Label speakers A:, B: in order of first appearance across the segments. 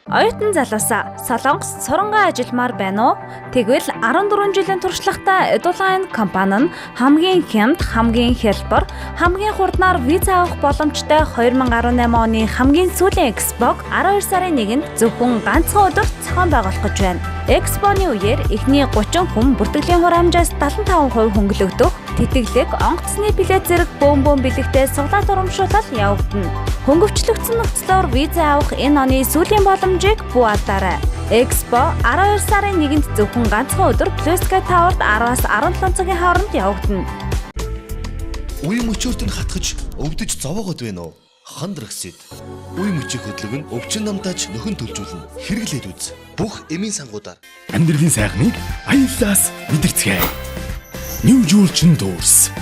A: Оюутан залуусаа Солонгос сурангаа ажилмаар байна уу? Тэгвэл 14 жилийн туршлагатай Edline компани нь хамгийн хямд, хамгийн хялбар, хамгийн хурднаар виза авах боломжтой 2018 оны хамгийн сүүлийн Экспог 12 сарын 1-нд зөвхөн ганцхан өдөр зохион байгуулах гэж байна. Экспоны үеэр эхний 30 хүн бүртгэлийн хураамжаас 75% хөнгөлөгдөх, тэтгэлэг, онгоцны билет зэрэг бөөн бэлэгтэй суглаал урамшуулал явагдана. Хөнгөвчлөгдсөн нөхцлөөр виза авах энэ оны сүүлийн боломжийг бүү алдаарай. Экспо 12 сарын 1-нд зөвхөн ганцхан өдөр Плюска Таварт 10-аас 17 цагийн хооронд явагдана.
B: Үе мөчөөрт нь хатгаж өвдөж зовоогод байна уу? Хандрагсид. Үе мөчийг хөдөлгөн өвчин намтаач нөхөн төлжүүлнэ. Хэрэглээд үз. Бүх эмийн сангуудаар
C: амьдралын сайхныг аюулаас мэдэрцгээе. New Julchen Doors.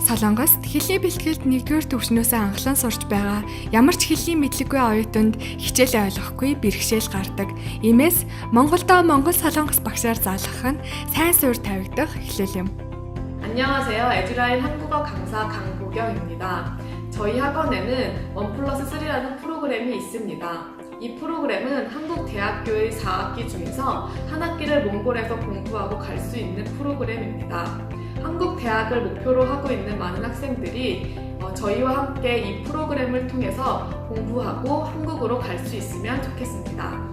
D: Солонгост хэлний бэлтгэлд 1-р төвшнөөсөө анхлан сурч байгаа ямар ч хэлний мэдлэггүй оюутанд хичээл ойлгохгүй бэрхшээл гардаг. Иймээс Монголдо Монгол Солонгос багшаар заалгах нь сайн суурь тавигдах эхлэл юм.
E: 안녕하세요. 에듀라인 한국어 강사 강보경입니다. 저희 학원에는 1+3라는 프로그램이 있습니다. 이 프로그램은 한국 대학교의 4학기 중에서 한 학기를 몽골에서 공부하고 갈 수 있는 프로그램입니다. 한국 대학을 목표로 하고 있는 많은 학생들이 저희와 함께 이 프로그램을 통해서 공부하고 한국으로 갈 수 있으면 좋겠습니다.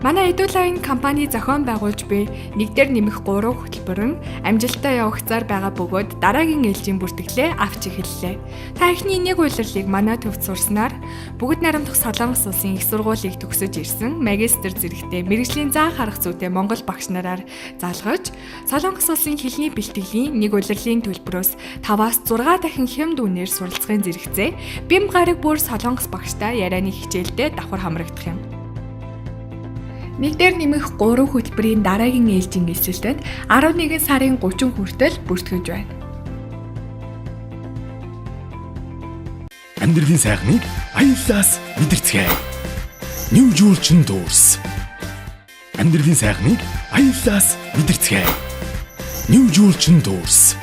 D: Манай Edline компани зохион байгуулж буй 1-ээр нэмэх 3 хөтөлбөр нь амжилттай явагцаар байгаа бөгөөд дараагийн ээлжийн бүртгэлээ авч эхэллээ. Та эхний нэг улирлыг манай төвд сурснаар бүгд найрамдах Солонгос улсын их сургуулийг төгсөж ирсэн магистр зэрэгтэй мэргэжлийн заах арга зүйтэй монгол багш нараар заалгаж Солонгос улсын хэлний бэлтгэлийн нэг улирлын төлбөрөөс 5-аас 6 дахин хямд үнээр суралцахын зэрэгцээ бим гараг бүр Солонгос багштай ярианы хичээлдээ давхар хамрагдах юм. 1-ээр нэмэх 3 хөтөлбөрийн дараагийн ээлжийн эсэлтэд 11 сарын 30 хүртэл бүртгэж байна.
C: Амьдралын сайхныг аюулаас мэдэрцгээе. New Julchen Doors. Амьдралын сайхныг аюулаас мэдэрцгээе. New Julchen Doors.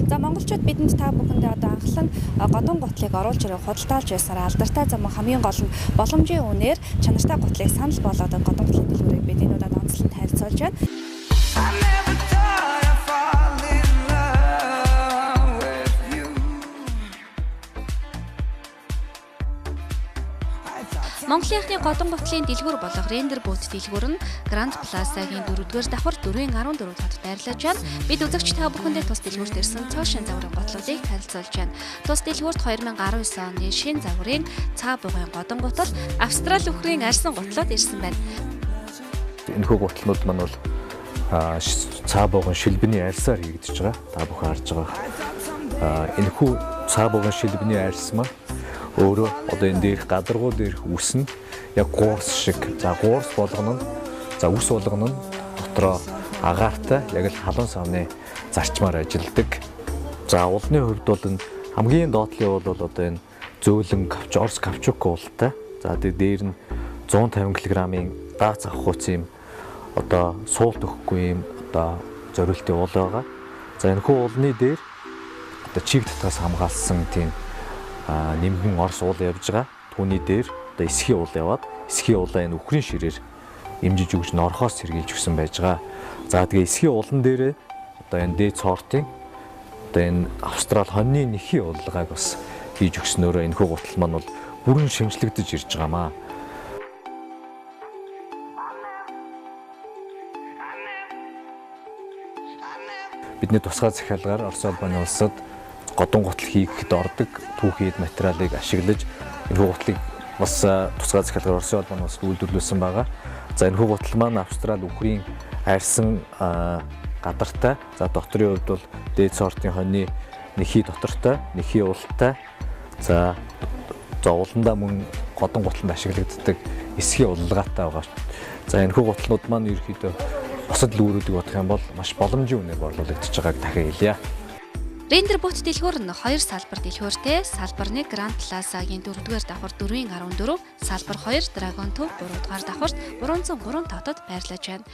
A: За монголчууд бидэнд та бүхэндээ одоо анхлан годон гутлыг оруулж ирэх худалдаалж байсаар алдартай зам хамгийн гол нь боломжийн үнээр чанартай гутлыг санал болгоод годон гутлын дэлгүүрийг бид энэ удаад онцлон танилцуулж байна. Монголынхны годон гутлын дэлгүүр болох Render Boot дэлгүүр нь Grand Plaza-гийн 4-р давхар 4-14 хотод байрлаж байна. Бид үзэгч та бүхэндээ тус дэлгүүрт ирсэн цоошин загварын готлуудыг танилцуулж байна. Тус дэлгүүрт 2019 оны шинэ загварын цаа бугын годон гутал, Австрали үхрийн арьсан гутлууд ирсэн байна.
F: Энэхүү гутлнууд маань бол цаа бугын шилбэний арьсаар хийгдэж байгаа. Та бүхэн харж байгаа. Энэхүү цаа бугын шилбэний арьс маань өөрөө одоо энэ дээрх гадаргуу дээрх үс нь яг гуурс шиг. За гуурс болгоно нь үс болгоно нь дотроо агаартай яг л халуун савны зарчмаар ажилладаг. За улны хувьд бол энэ хамгийн доотлын бол одоо энэ зөөлөн орс кавчук уултай. За дээр нь 150 кг-ийн дац авах хүч юм одоо суулт өгөхгүй юм одоо зориултын уул байгаа. За энэхүү уулны дээр одоо чиг татгаас хамгаалсан тийм нэмгэн орс уул явж байгаа. Түүний дээр одоо эсхийн уул яваад эсхийн уулаа энэ үхрийн ширээр имжиж өгж норхоос сэргийлж өгсөн байж байгаа. За тэгээ эсхийн уулан дээрээ одоо энэ дээд сортын одоо энэ Австрали хоньны нэхийн уулгааг бас хийж өгснөөрөө энэхүү гутал маань бол бүрэн шинжлэгдэж ирж байгаамаа. Бидний тусгай захиалгаар Орос улбаны улсад годон гутал хийхэд ордог түүхийд материалыг ашиглаж энэхүү гутлыг бас тусгай захиалгаар Орос улбаны улсад үйлдвэрлэсэн байгаа. За энэхүү гутал маань Австрали үхрийн арьсан гадартай. За дотрын хувьд бол дээд сортын хоньны нэхий дотортой, нэхий уултай. За ууландаа мөн годон гутланд ашиглагддаг эсхийн улгаатай байгаа. За энэхүү гутлууд маань ерөөхдөө бусад лүүрүүдийг бодох юм бол маш боломжийн үнээр борлуулагдаж байгааг дахин хэлье.
A: Render Boot дэлгүүр нь 2 салбар дэлгүүртэй. Салбар 1 Grand Plaza-гийн 4-р давхар 4-14, салбар 2 Dragon Төв 3-р давхарт 303 хотод байрлаж байна.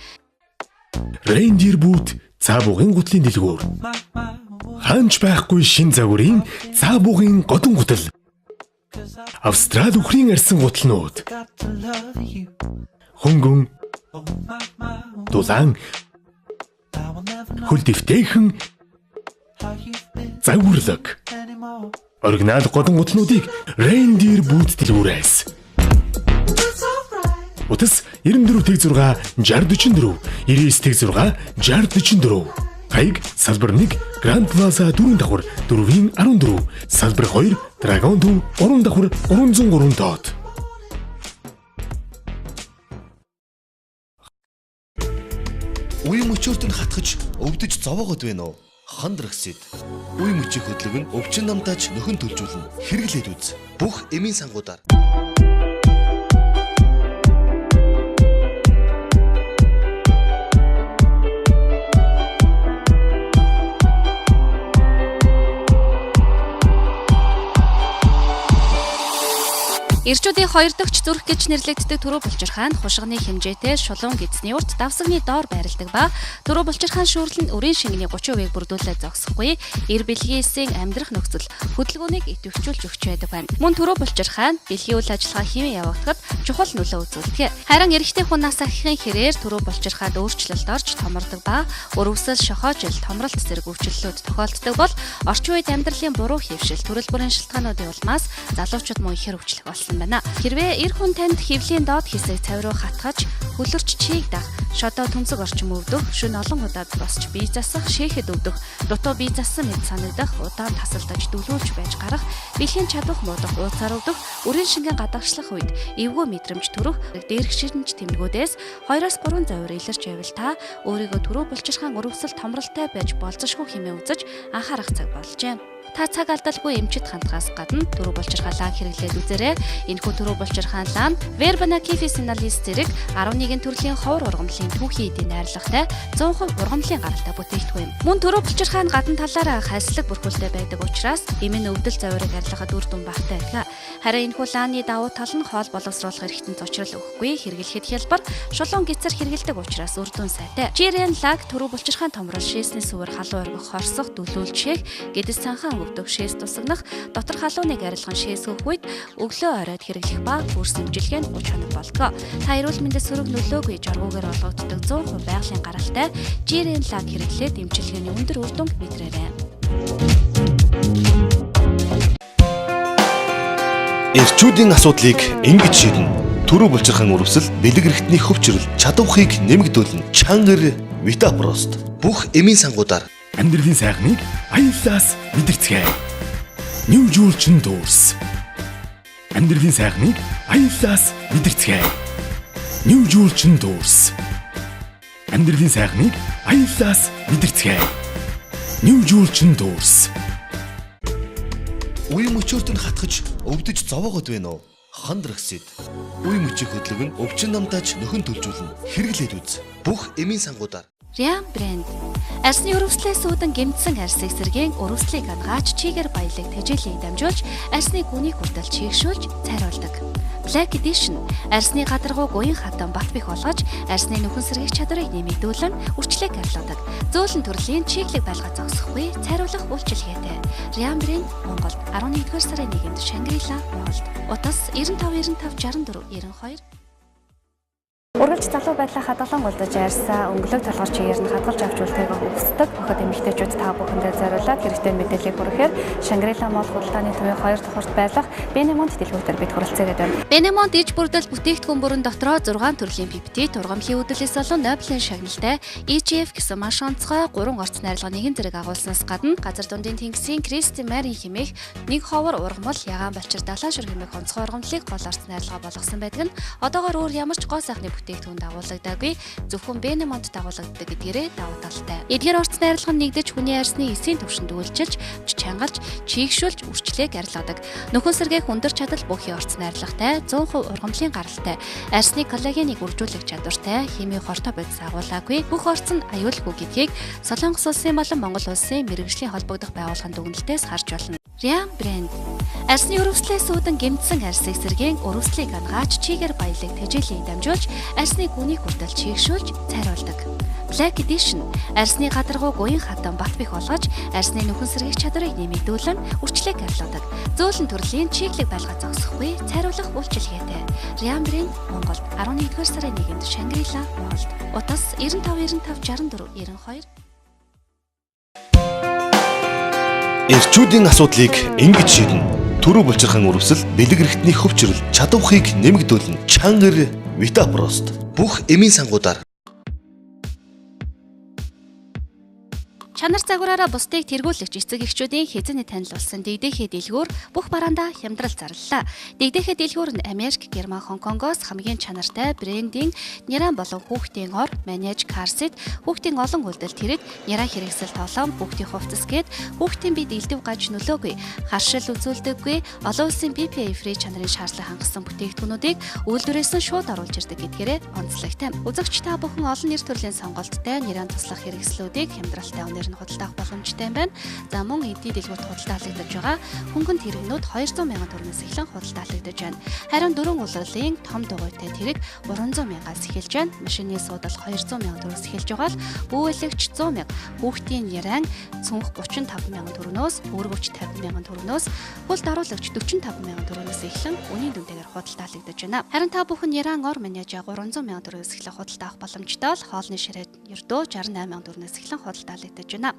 C: Render Boot цаа бугын гутлын дэлгүүр. Хаанч байхгүй шин загварын цаа бугын годон гутал. Австрали үхрийн арьсан гутлнууд. Хөнгөн. Дулаан. Хөл дэвтэйхэн загварлаг. Оригинал годон гутлнуудыг рейндир бүүт дэлгүүрээс. Утас 94-6 6044 99-6 6044. Хаяг салбар 1 Grand Plaza 4 давхар 4-ийн 14, салбар 2 Dragon 3 давхар 303 дот.
B: Үе мөчөөртөнд хатгаж өвдөж зовоогод байна уу? Хандрагсэд. Үе мөчийн хөдлөг нь өвчин намтаач нөхөн төлжүүлнэ. Хэрэглээд үз. Бүх эмийн сангуудаар.
A: Ирчүүдийн 2 дахь зүрх гэж нэрлэгддэг түрүү булчирхаан хушгины хэмжээтэй шулуун гидсний урт давсагны доор байрладаг ба түрүү булчирхаан шүүрэл нь үрийн шингэний 30% бүрдүүлээд зогсохгүй эр бэлгийн эсийн амьдрах нөхцөл хөдөлгөөнийг идэвхжүүлж өгч байдаг байна. Мөн түрүү булчирхаан бэлгийн үйл ажиллагаа хэмээн явагдахад чухал нөлөө үзүүлдэг. Харин эрэгтэй хүн нас ахихын хэрээр түрүү булчирхаад өөрчлөлт орж томордог ба өрөвсөл шохоожил томролт зэрэг өвчлөлүүд тохиолддог бол орчин үед амьдралын буруу хэвшил төрөл бүрийн шалтгаануудын улмаас залуучууд мөн ихэр өвчлөх болсон байна. Хэрвээ эр хүн танд хөвлийн доод хэсэг цав руу хатгаж хөлөрч чийг дах, шодоо төмсөг орчим өвдөх, шөнө олон удаад босч бие засах, шээхэд өвдөх, дутуу бие зассан мэт санагдах, удаан тасалдаж дөлөөлж байж гарах, бэлгийн чадвах муудах, ууцаар өвдөх, үрийн шингэн гадагшлах үед эвгүй мэдрэмж төрөх, дээрх ширнж тэмдгүүдээс 2-3 завир илэрч байвал та өөрийгөө түрүү булчирхаан өрөвсөл томролтой байж болзошгүй хэмээн үзэж анхаарах цаг болжээ. Та цаг алдалгүй эмчит хандхаас гадна түрүү булчирхаан лаг хэрэглээд үзээрэй. Энэхүү түрүү булчирхаан лаг Verbena Kifisinalis зэрэг 11 төрлийн ховор ургамлын түүхий эдийн найрлагатай 100% ургамлын гаралтай бүтээгдэхүүн юм. Мөн түрүү булчирхаан гадна талаараа хайслаг бүрхүүлтэй байдаг учраас эмийн өвдөл завирыг арилгахад үр дүн багтай байдаг. Харин энэхүү лааны давуу тал нь хоол боловсруулах эрхтэн зочрол өгөхгүй хэрэглэхэд хялбар шулуун гисэр хэрэглэдэг учраас үр дүн сайтай. Жирен лаг түрүү булчирхаан томрол шээсний сүвэр халуун оргих хорсох дөлөөлж шээх гэдэс цанхаан өвдөх шээс тусагнах дотор халууныг арилган шээс өгөх үед өглөө оройд хэрэглэх ба бүр сэмжилгээ нь 30 хоног болго. Та эрүүл мэндэд сөрөг нөлөөгүй жаргуугаар олгогддог 100% байгалийн гаралтай жирен лаг хэрэглээд эмчилгээний өндөр үр дүнг мэдрээрэй.
B: Эрчүүдийн асуудлыг ингэж шийднэ. Түрүү булчирхаан өрөвсөл бэлэг эрхтний хөвчрөл чадвахыг нэмэгдүүлнэ. Чангар Витапрост бүх эмийн сангуудаар
C: Амьдралын сайхныг аюулаас мэдэрцгээе. Нүүжүүлчин дүүрс. Амьдралын сайхныг аюулаас мэдэрцгээе. Нүүжүүлчин дүүрс. Амьдралын сайхныг аюулаас мэдэрцгээе. Нүүжүүлчин дүүрс.
B: Үе мөчөөртөнд хатгаж өвдөж зовоогод байна уу? Хандрагсэд. Үе мөчийн хөдлөг нь өвчин намтаач нөхөн төлжүүлнэ. Хэрэглээд үз. Бүх эмийн сангуудаар.
A: Риам брэнд. Арсны өрөвслээс үүдэн гэмтсэн арсыг сэргээн өрөвслийг хангаач чигээр баялаг тэжээлийг дамжуулж арсны гүнийг хүртэл чийгшүүлж цайруулдаг. Black Edition арсны гадаргууг уян хатан бат бих болгож арсны нөхөн сэргийх чадварыг нэмэгдүүлэн үрчлэг арилгадаг. Зөөлөн төрлийн чиглэг байлгаа зогсохгүй цайруулах үйлчилгээтэй. Риам брэнд Монголд 11-р сарын 1-нд Шангрила, Монголд. Утас 95 94 64 92. Ургалж залуу байдлаа хадгалан голдож ярьсан өнгөлөг толгор чигээр нь хадгалж авч үлдээх өвсдөг охид эмэгтэйчүүд та бүхэндээ зориулаад хэрэгтэй мэдээллийг хүргэхээр Шангрила Мол худалдааны төвийн 2 дахь урт байлах Бенемонт дэлгүүрээр бид хүрэлцээгээд байна. Бенемонт иж бүрдэл бүтээгдэхүүн бүрэн дотроо 6 төрлийн пептид, ургамлын үдэлээс болон Нобелийн шагналтай EGF гэсэн маш онцгой 3 орц найралга нэгэн зэрэг агуулснаас гадна газар дундын тэнгисийн Кристи Марин хэмээх нэг ховор ургамал ягаан балчир далайн шүр хэмээх онцгой ургамлыг гол орц найралга болгосон байдаг нь одоогоор өөр ямар ч гоо сайхны бүтээгдэхүүн дагуулгадаггүй зөвхөн Бенемонт дагуулгаддаг гэдгээрээ давуу талтай. Эдгээр орц найралга нь нэгдэж хүний арсны эсийн төвшөнд үйлчилж, чангалж, чийгшүүлж, үрчлээг арилгадаг. Нөхөн сэргээх өндөр чадал бүхий орц найрлагатай, 100% ургамлын гаралтай, арсны коллагеныг үржүүлэх чадвартай, химийн хортой бодис агуулгаагүй бүх орц нь аюулгүй гэдгийг Солонгос улсын болон Монгол улсын мэргэжлийн холбогдох байгууллагын дүгнэлтээс харж болно. Риам брэнд арсны өрөвслээс үүдэн гэмтсэн арсыг сэргээн өрөвслийг хангаач чигээр баялаг тэжээлийн дамжуулж арсны гүнийг хүртэл чийгшүүлж цайруулдаг.
G: Black Edition арьсны гадаргууг уян хатан бат бих болгож арьсны нөхөн сэргийх чадварыг нэмэгдүүлэн үрчлээ гарлуудаг. Зөөлөн төрлийн чиглэг байлгаа зогсохгүй цайруулах үйлчилгээтэй. Riam брэнд Монголд 11-р сарын 1-нд Шангрила Молд. Утас 95 94 64 92.
B: Эрчүүдийн асуудлыг ингэж шийднэ. Төрөө булчирхан үрвсэл, бэлэг эрхтний хөвчрөл, чадвархыг нэмэгдүүлнэ. Чангэр Витапрост. Бүх эмийн сангуудаар
G: Чанар загвараараа бусдыг тэргүүлэгч эцэг эхчүүдийн хэзээний танилцуулсан дэгдэхээ дэлгүүр бүх бараандаа хямдрал зарлалаа. Дэгдэхээ дэлгүүр нь Америк, Герман, Хонконгоос хамгийн чанартай брендинг няран болон хүүхдийн ор, манеж, карсет, хүүхдийн олон үйлдэл тэрэг, няран хэрэгсэл тоглоом, хүүхдийн хувцас гээд хүүхдийн бие дэлдэв гаж нөлөөгүй, харшил үзүүлдэггүй, олон улсын BPA free чанарын шаардлага хангасан бүтээгдэхүүнүүдийг үйлдвэрээс нь шууд оруулж ирдэг гэдгээрээ онцлогтой. Үзэгч та бүхэн олон нэр төрлийн сонголттой няран туслах хэрэгслүүдийг хямдралтай өнөр худалдаах боломжтой юм байна. За мөн эдийн дэлгүүрт худалдаалагдаж байгаа хөнгөн тэрэгнүүд 200 мянган төгрөгөөс эхлэн худалдаалагдаж байна. Харин дөрвөн улирлын том дугуйтай тэрэг 300 мянгаас эхэлж байна. Машины суудал 200 мянган төгрөгөөс эхэлж байгаа л бүүлэгч 100 мянга, хүүхдийн яран цүнх 35 мянган төгрөгөөс, өөргөвч 50 мянган төгрөгөөс, хөл даруулагч 45 мянган төгрөгөөс эхлэн үнийн дүнтэйгээр худалдаалагдаж байна. Харин та бүхэн яран ор манеж 300 мянган төгрөгөөс эхлэн худалдаах боломжтой л хоолны ширээд ердөө 68 мянган төгрөгөөс эхлэн худалдаалагдаж байна.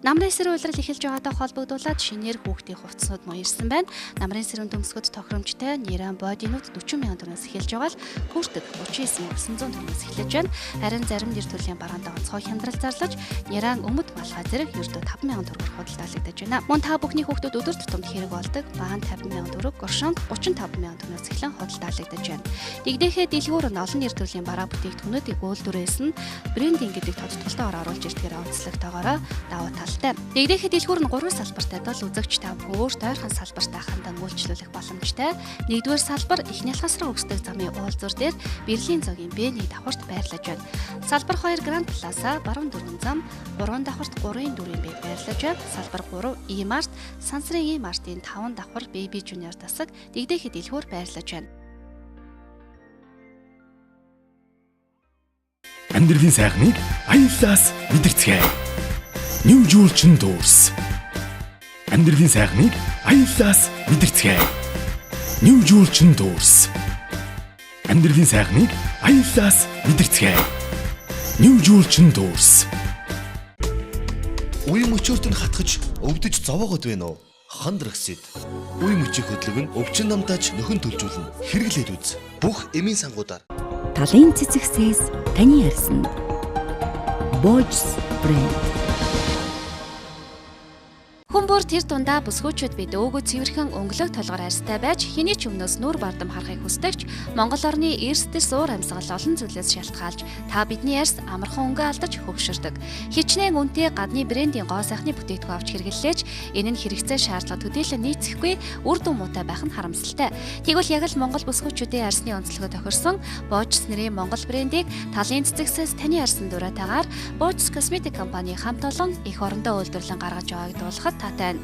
G: Намрын сэрүүн улирал эхэлж байгаатай холбогдуулаад шинээр хүүхдийн хувцснууд мөн ирсэн байна. Намрын сэрүүн төмсгөд тохиромжтой нэрэн бодинууд 40 мянган төгрөгөөс эхэлж байгаа л хүртэг 39,900 төгрөгөөс эхэлж байна. Харин зарим нэр төрлийн бараандаа онцгой хямдрал зарлаж нэрэн өмд малхай зэрэг ердөө 5 мянган төгрөгөөр худалдаалагдаж байна. Мөн та бүхний хүүхдүүд өдөр тутамд хэрэг болдог баан 50 мянган төгрөг, горшонг 35 мянган төгрөгөөс эхлэн худалдаалагдаж байна. Дэгдэхээ дэлгүүр нь олон нэр төрлийн бараа бүтээгдэхүүнүүдийг үйлдвэрээс нь брендинг гэдэг тодтолтоор оруулж ирдгээр онцлогтойгоороо давуу талтай. Дэгдэхээ дэлгүүр нь 3 салбартай тул үзэгч та өөрт ойрхон салбартай хандан үйлчлүүлэх боломжтой. Нэгдүгээр салбар их нялхасраг өгсдөг замын уулзуур дээр Берлин зоогийн Б1 давхарт байрлаж байна. Салбар 2 Гранд Плаза баруун дөрвөн зам 3 давхарт 3-ын 4-ийн бай байрлаж байна. Салбар 3 E-Mart Сансрын E-Mart-ийн 5 давхар Baby Junior засаг дэгдэхээ дэлгүүр байрлаж байна.
C: Амьдралын сайхныг аяллаас мэдэрцгээе. New Julchin Tours. Амьдралын сайхныг аяллаас мэдэрцгээе. New Julchin Tours. Амьдралын сайхныг аяллаас мэдэрцгээе. New Julchin Tours.
B: үе мөчөөрт нь хатгаж өвдөж зовоогод байна уу? Хандрагсид. Үе мөчийн хөдлөг нь өвчин намтаач нөхөн төлжүүлнэ. Хэрэглээд үз. Бүх эмийн сангуудаар
H: Талын цэцэгсээс таны арьсанд Biznes Amjilt.
G: Хүмүүр тэр дундаа бүсгүүчүүд бид өөгөө цэвэрхэн өнгөлөг толгоор арьстай байж хэний ч өмнөөс нүүр бардам харахыг хүсдэгч Монгол орны эрсдэс уур амьсгал олон зүйлээс шалтгаалж та бидний арьс амархан өнгө алдаж хөвгшөрдөг. Хичнээн үнэтэй гадны брендийн гоо сайхны бүтээгдэхүүн авч хэрэглээч энэ нь хэрэгцээ шаардлага төдийлөн нийцэхгүй үр дүн муутай байх нь харамсалтай. Тэгвэл яг л Монгол бүсгүүчүүдийн арьсны онцлогоо тохирсон Biznes нэрийн Монгол брендийг талын цэцэгсээс таны арьсан дураатайгаар Biznes Cosmetic компани хамт олон их орондоо үйлдвэрлэн гаргаж байгааг дуулахад таатай.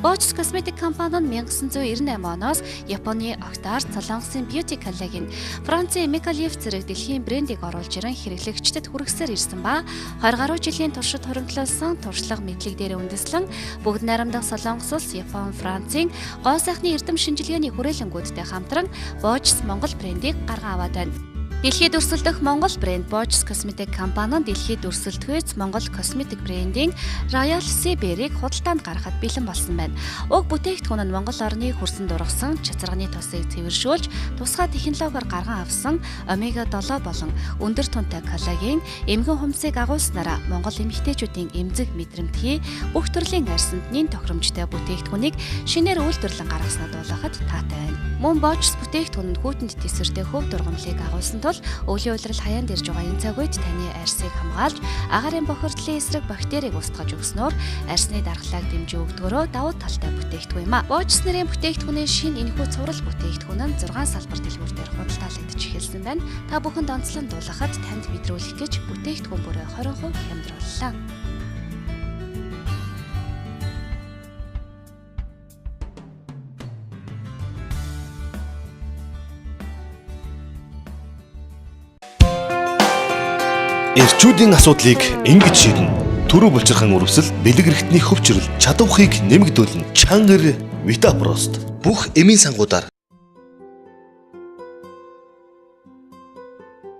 G: Biznes Cosmetic компани нь 1998 оноос Японы Octar, Солонгосын Beauty Collection, Францын Micallef зэрэг дэлхийн брендийг оруулж ирэн хэрэглэгчдэд хүргэсээр ирсэн ба 20 гаруй жилийн туршид хоригдлуулсан туршлага мэдлэг дээр үндэслэн бүгд найрамдах Солонгос улс, Япон, Францын гоо сайхны эрдэм шинжилгээний хүрээлэнгүүдтэй хамтран Biznes Монгол брендийг гаргаа аваад байна. Дэлхийд өрсөлдөх Монгол брэнд Biznes Cosmetic компани нь дэлхийд өрсөлдөхөөс Монгол косметик брендинг Royal Sea-Bear-ийг худалдаанд гаргахад бэлэн болсон байна. Уг бүтээгдэхүүн нь Монгол орны хөрсөн дургасан чацарганы тусыг цэвэршүүлж, тусгай технологиор гарган авсан омега 7 болон өндөр тунтай коллаген, эмгэн хумсыг агуулснараа Монгол эмэгтэйчүүдийн эмзэг мэдрэмтгий бүх төрлийн арьсанд нэн тохиромжтой бүтээгдэхүүнийг шинээр үйлдвэрлэн гаргаснаа дуулахад таатай байна. Мөн Biznes бүтээгдэхүүн нь хүйтэн тэсвэртэй хөв дургамлыг агуулсан тул өвлийн улирал хаяанд ирж байгаа энэ цаг үед таны арьсыг хамгаалж агаарын бохирдлын эсрэг бактерийг устгаж өгснөөр арьсны дархлааг дэмжиж өгдгөрөө давуу талтай бүтээгдэхүүн юм а. Biznes нэрийн бүтээгдэхүүнийн шинэ энэхүү цуврал бүтээгдэхүүн нь 6 салбар дэлгүүрээр худалдаалагдаж эхэлсэн байна. Та бүхэнд онцлон дуулахад танд мэдрүүлэх гэж бүтээгдэхүүн бүрээ 20% хямдрууллаа.
B: Эрчүүдийн асуудлыг ингэж шийднэ. Төрөө булчирхан үрвсэл, бэлэг эрхтний хөвчрөл, чадвархыг нэмэгдүүлнэ. Чангар Витапрост бүх эмийн сангуудаар.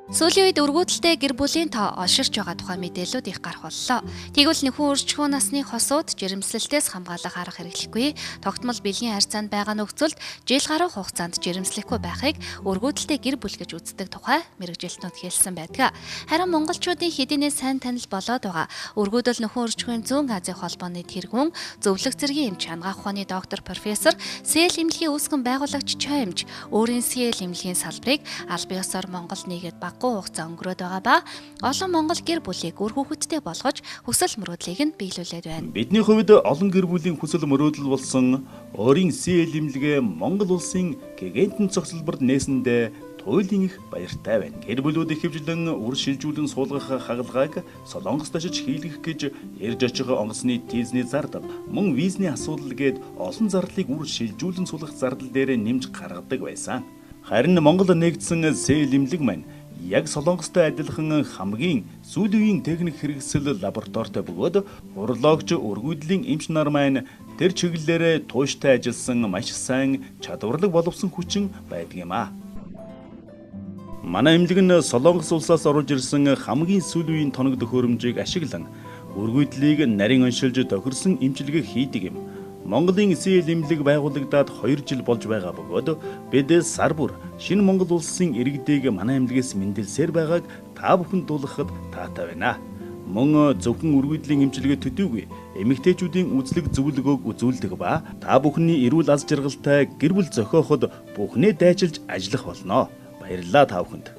G: Сүүлийн үед өргөдөлтэй гэр бүлийн тоо олширч байгаа тухай мэдээлүүд их гарах боллоо. Тэгвэл нөхөн өршчхүүн насны хосууд жирэмслэлтээс хамгаалах арга хэрэглэхгүй, тогтмол бэлгийн харьцаанд байгаа нөхцөлд жил гаруй хугацаанд жирэмслэхгүй байхыг өргөдөлтэй гэр бүл гэж үздэг тухай мэрэгжилтнүүд хэлсэн байдаг. Харин монголчуудын хэдийнээ сайн танил болоод байгаа өргөдөл нөхөн өршчхүүн зүүн Азийн холбооны тэргүүн зөвлөх зэргийн эмч анагаах ухааны доктор профессор Сэл эмнэлгийн үүсгэн байгуулагч Чой эмч өөрийн Сэл эмнэлгийн салбарыг аль биесээр Монгол нийгэд хугацаа өнгөрөөд байгаа ба олон монгол гэр бүлийг үр хүүхэдтэй болгож хүсэл мөрөөдлийг нь биелүүлээд байна.
I: Бидний хувьд олон гэр бүлийн хүсэл мөрөөдөл болсон өөрийн Сэл эмнэлгээ Монгол улсын гигантын цогцлборд нээсэндээ туйлын их баяртай байна. Гэр бүлүүд ихэвчлэн үр шилжүүлэн суулгах хагалгааг Солонгост очиж хийлгэх гэж ярьж очих онгоцны тийзний зардал, мөн визний асуудал гээд олон зардлыг үр шилжүүлэн суулгах зардал дээр нэмж гаргадаг байсан. Харин Монгол нэгдсэн Сэл эмнэлэг маань яг Солонгостой адилхан хамгийн сүүлийн техник хэрэгсэл лабораторитой бөгөөд урологч өргөдлийн эмч нар маань тэр чиглэлээр тууштай ажилласан маш сайн чадварлаг боловсон хүчин байдаг юм а. Манай эмнэлэг нь Солонгос улсаас оруулж ирсэн хамгийн сүүлийн тоног төхөөрөмжийг ашиглан өргөдлийг нарийн оншилж тохирсон эмчилгээ хийдэг юм. Монголын Сэл эмнэлэг байгуулагдаад 2 жил болж байгаа бөгөөд бид сар бүр шинэ Монгол улсын иргэдийг манай эмнэлгээс мэндэлсээр байгааг та бүхэнд дуулгахад таатай байна. Мөн зөвхөн өргөдлийн эмчилгээ төдийгүй эмэгтэйчүүдийн үзлэг зөвлөгөөг үзүүлдэг ба та бүхний эрүүл аз жаргалтай гэр бүл зохиоход бүхнээ дайчилж ажиллах болно. Баярлалаа та бүхэнд.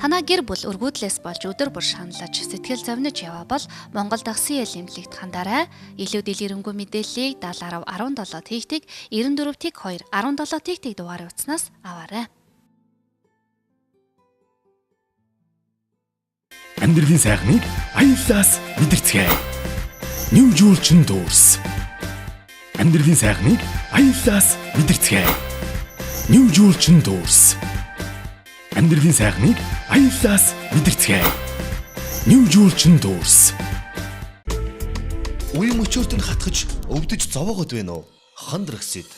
G: Танаа гэр бүл өргөдлөөс болж өдөр бүр шаналж сэтгэл зовниж яваа бол Монгол дахь Сэл эмнэлэгт хандаарай. Илүү дэлгэрэнгүй мэдээллийг 70 17 тэгтэг 94 тэг 2 17 тэгтэг дугаарыг утаснаас аваарай.
C: Амьдралын сайхныг аяллаас мэдэрцгээе. Нүүжүүлчин дүүрс. Амьдралын сайхныг аяллаас мэдэрцгээе. Нүүжүүлчин дүүрс. Амьдралын сайхныг аяллаас мэдэрцгээе. Нүүжүүлчин дүүрс.
B: Үе мөчөөрт нь хатгаж өвдөж зовоогод байна уу? Хандрагсид.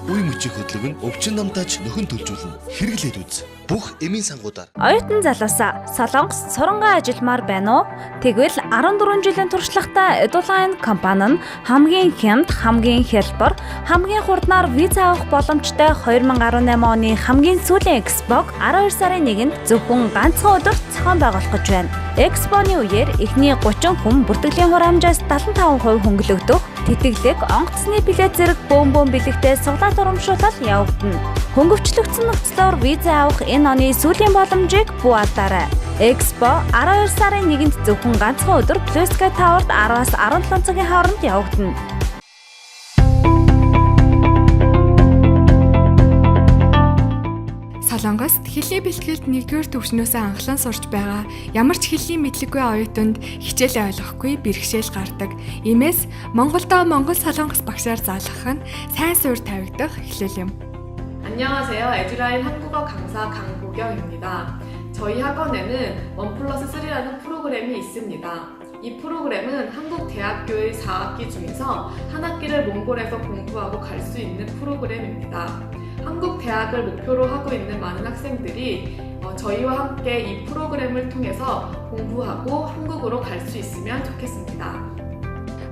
B: Үе мөчийг хөдлөг нь өвчин намтаач нөхөн төлжүүлнэ. Хэрэглээд үз. Бүх эмийн сангуудаар.
A: Оюутан залуусаа Солонгос сурангаа ажилламаар байна уу? Тэгвэл 14 жилийн туршлагатай Edline компани нь хамгийн хямд, хамгийн хялбар, хамгийн хурднаар виза авах боломжтой 2018 оны хамгийн сүүлийн Expo 12 сарын 1-нд зөвхөн ганцхан өдөрт зохион байгуулах гэж байна. Expo-ны үеэр эхний 30 хүн бүртгэлийн хураамжаас 75% хөнгөлөгдөх, тэтгэлэг, онгоцны билет зэрэг бөөн бэлэгтэй суглаал урамшуулал явагдана. Хөнгөвчлөгдсөн нөхцлөөр виза авах энэ оны сүүлийн боломжийг бүү алдаарай. Expo 12 сарын 1-нд зөвхөн ганцхан өдөр Плюска Таварт 10-аас 17 цагийн хооронд явагдана.
D: Солонгост хэлний бэлтгэлд 1-р төвшнөөсөө анхлан сурч байгаа ямар ч хэлний мэдлэггүй оюутанд хичээл ойлгохгүй бэрхшээл гардаг. Иймээс Монголдо Монгол Солонгос багшаар заалгах нь сайн суурь тавигдах эхлэл юм.
E: 안녕하세요. 에듀라인 한국어 강사 강보경입니다. 저희 학원에는 1+3라는 프로그램이 있습니다. 이 프로그램은 한국 대학교의 4학기 중에서 한 학기를 몽골에서 공부하고 갈 수 있는 프로그램입니다. 한국 대학을 목표로 하고 있는 많은 학생들이 저희와 함께 이 프로그램을 통해서 공부하고 한국으로 갈 수 있으면 좋겠습니다.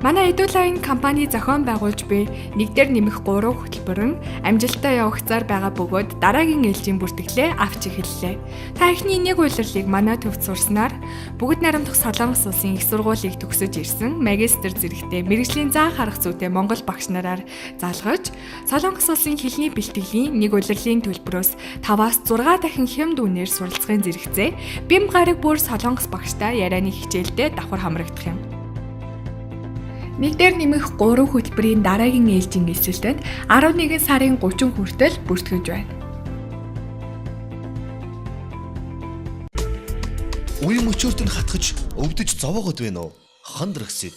D: Манай Edline компани зохион байгуулж буй нэгдэр нэмэх 3 хөтөлбөр нь амжилттай явах зар байгаа бөгөөд дараагийн ээлжийн бүртгэлээ авч эхэллээ. Та эхний нэг улирлыг манай төвд сурснаар бүгд найрамдах Солонгос улсын их сургуулийг төгсөж ирсэн магистр зэрэгтэй мэргэжлийн заах арга зүйтэй монгол багш нараар залгаж Солонгос улсын хэлний бэлтгэлийн нэг улирлын төлбөрөөс 5-аас 6 дахин хямд үнээр суралцахын зэрэгцээ бим гараг бүр Солонгос багштай ярианы хичээлдээ давхар хамрагдах юм. Нэгдэр нэмэх 3 хөтөлбөрийн дараагийн ээлжийн эсэлтэнд 11 сарын 30 хүртэл бүртгэж байна.
B: Үе мөчөөрт нь хатгаж өвдөж зовоогод байна уу? хандрагсид.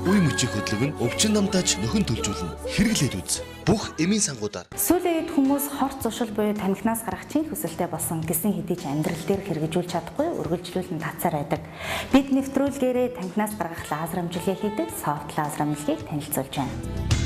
B: Үе мөчийг хөдөлгөн өвчин намтаач нөхөн төлжүүлнэ. Хэрэглээд үз. Бүх эмийн сангуудаар.
J: Сүүлийн үед хүмүүс хорт зуршил буюу тамхинаас гарах чин хүсэлтэй болсон гэсэн хэдий ч амьдрал дээр хэрэгжүүлж чадахгүй үргэлжлүүлэн татсаар байдаг. Бид нэвтрүүлгээрээ тамхинаас гаргах лазер амжилгээ хийдэг софт лазер амжилгийг танилцуулж байна.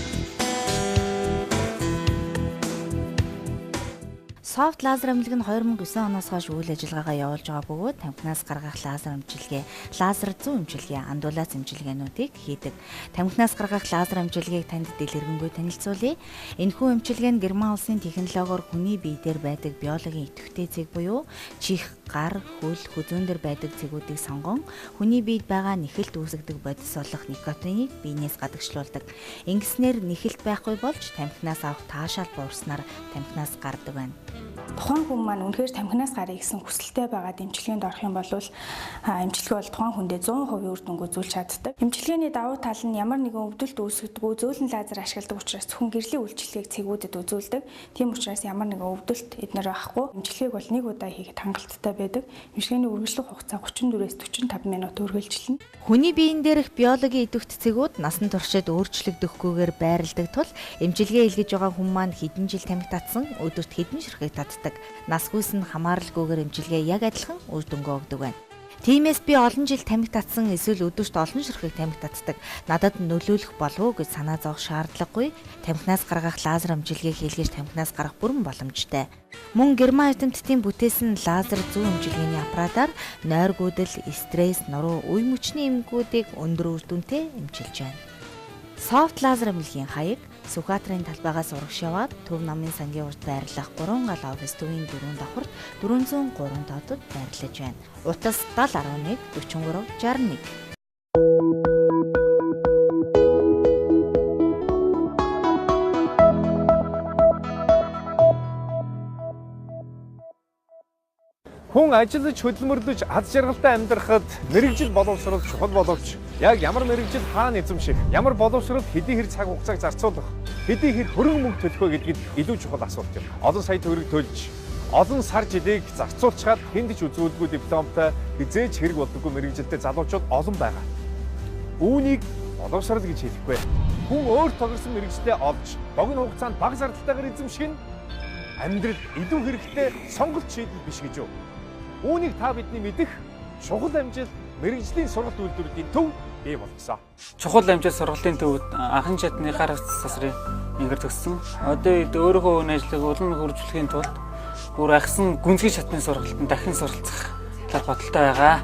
A: Софт лазер амжилг нь 2009 оноос хойш үйл ажиллагаагаа явуулж байгаа бөгөөд тамхинаас гаргах лазер амжилгээ, лазер зүүн амжилгээ, андуулаас амжилгээнүүдийг хийдэг. Тамхинаас гаргах лазер амжилгийг танд дэлгэрэнгүй танилцуулъя. Энэхүү амжилгээ нь Герман улсын технологиор хүний бие дээр байдаг биологийн идэвхтэй цэг буюу чих, гар, хөл, хүзүүн дээр байдаг цэгүүдийг сонгон хүний биед байгаа нэхэлт үүсгдэг бодис болох никотиныг биенээс гадагшлуулдаг. Ингэснээр нэхэлт байхгүй болж тамхинаас авах таашаал буурснаар тамхинаас гардаг байна.
K: Тухайн хүн маань үнэхээр тамхинаас гарыг гэсэн хүсэлтэй байгаа эмчилгээнд орох юм бол эмчилгээ бол тухайн хүндээ 100% үр дүнг үзүүлж чаддаг. Эмчилгээний давуу тал нь ямар нэгэн өвдөлт үүсгэдэггүй зөөлөн лазер ашигладаг учраас зөвхөн гэрлийн үйлчилгээг цэгүүдэд үзүүлдэг. Тийм учраас ямар нэгэн өвдөлт эднэр байхгүй. Эмчилгээг бол нэг удаа хийхэд хангалттай байдаг. Эмчилгээний үргэлжлэх хугацаа 34-ээс 45 минут үргэлжилнэ.
A: Хүний биеийн дээрх биологийн идэвхт цэгүүд насан туршид өөрчлөгдөхгүйгээр байрладаг тул эмчилгээ илгэж байгаа хүн маань хэдэн жил тамхи татсан, өдөрт хэдэн ширхэг татдаг. Насгүйс нь хамааралгүйгээр эмчилгээ яг адилхан үр дүнгээ өгдөг байна. Тиймээс би олон жил тамхи татсан эсвэл өдөрт олон ширхэг тамхи татдаг. Надад нөлөөлөх болов уу гэж санаа зовох шаардлагагүй. Тамхинаас гаргах лазер амжилгийг хийлгэж тамхинаас гарах бүрэн боломжтой. Мөн Герман эрдэмтдийн бүтээсэн лазер зүүн амжилгээний аппаратаар нойргүйдэл, стресс, нуруу, үе мөчний эмгэгүүдийг өндөр үр дүнтэй эмчилж байна. Софт лазер амжилгийн хаяг Сүхбаатарын талбайгаас урагш яваад Төв намын сангийн урд байрлах 3 гал офис төвийн 4 давхарт 403 доодод байрлаж байна. Утас 7011 43 61.
F: Хүн ажиллаж хөдөлмөрлөж аз жаргалтай амьдрахад мэрэгжил боловсрол чухал боловч яг ямар мэрэгжил хаана эзэмших, ямар боловсрол хэдий хэр цаг хугацааг зарцуулах, хэдий хэр хөрөнгө мөнгө төлөх вэ гэдгийг илүү чухал асуулт юм. Олон сая төгрөг төлж, олон сар жилийг зарцуулчаад хэнд ч үзүүлдэггүй дипломтой хизээч хэрэг болдоггүй мэрэгжилтэй залуучууд олон байгаа. Үүнийг боловсрол гэж хэлэхгүй. Хүн өөр тогтсон мэрэгчлээ олж, богино хугацаанд бага зардалтайгаар эзэмших нь амьдрал илүү хэрэгтэй сонголт шийдэл биш гэж юу? Үүнийг та бидний мэдэх чухал амжилт мэрэгжлийн сургалт үйлдвэрийн төв бий болгосон.
L: Чухал амжилт сургалтын төвд анхан чадны гар засрын ингэр төгссөн. Одоо өөрийнхөө үйл ажиллагааг улам хөгжүүлэхийн тулд бүр агсан гүнзгий шатны сургалтанд дахин суралцах талаар бодолтой байгаа.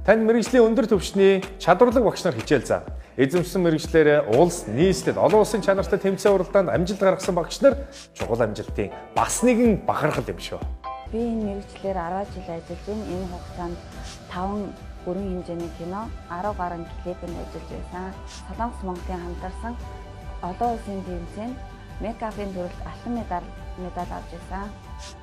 F: Тань мэрэгжлийн өндөр түвшний чадварлаг багш нар хичээл заа. Эзэмшсэн мэрэгчлэр улс, нийслэл, олон улсын чанартай тэмцээн уралдаанд амжилт гаргасан багш нар чухал амжилтын бас нэгэн бахархал юм шүү.
J: Би энэ мэрэгчлэр 10 жил ажиллаж байна. Энэ хугацаанд 5 бүрэн хэмжээний кино, 10 гаруй клипэнд ажиллаж байсан. Солонгос Монголын хамтарсан олон улсын тэмцээнд мейкапын төрөлд алтан медаль авч байсан.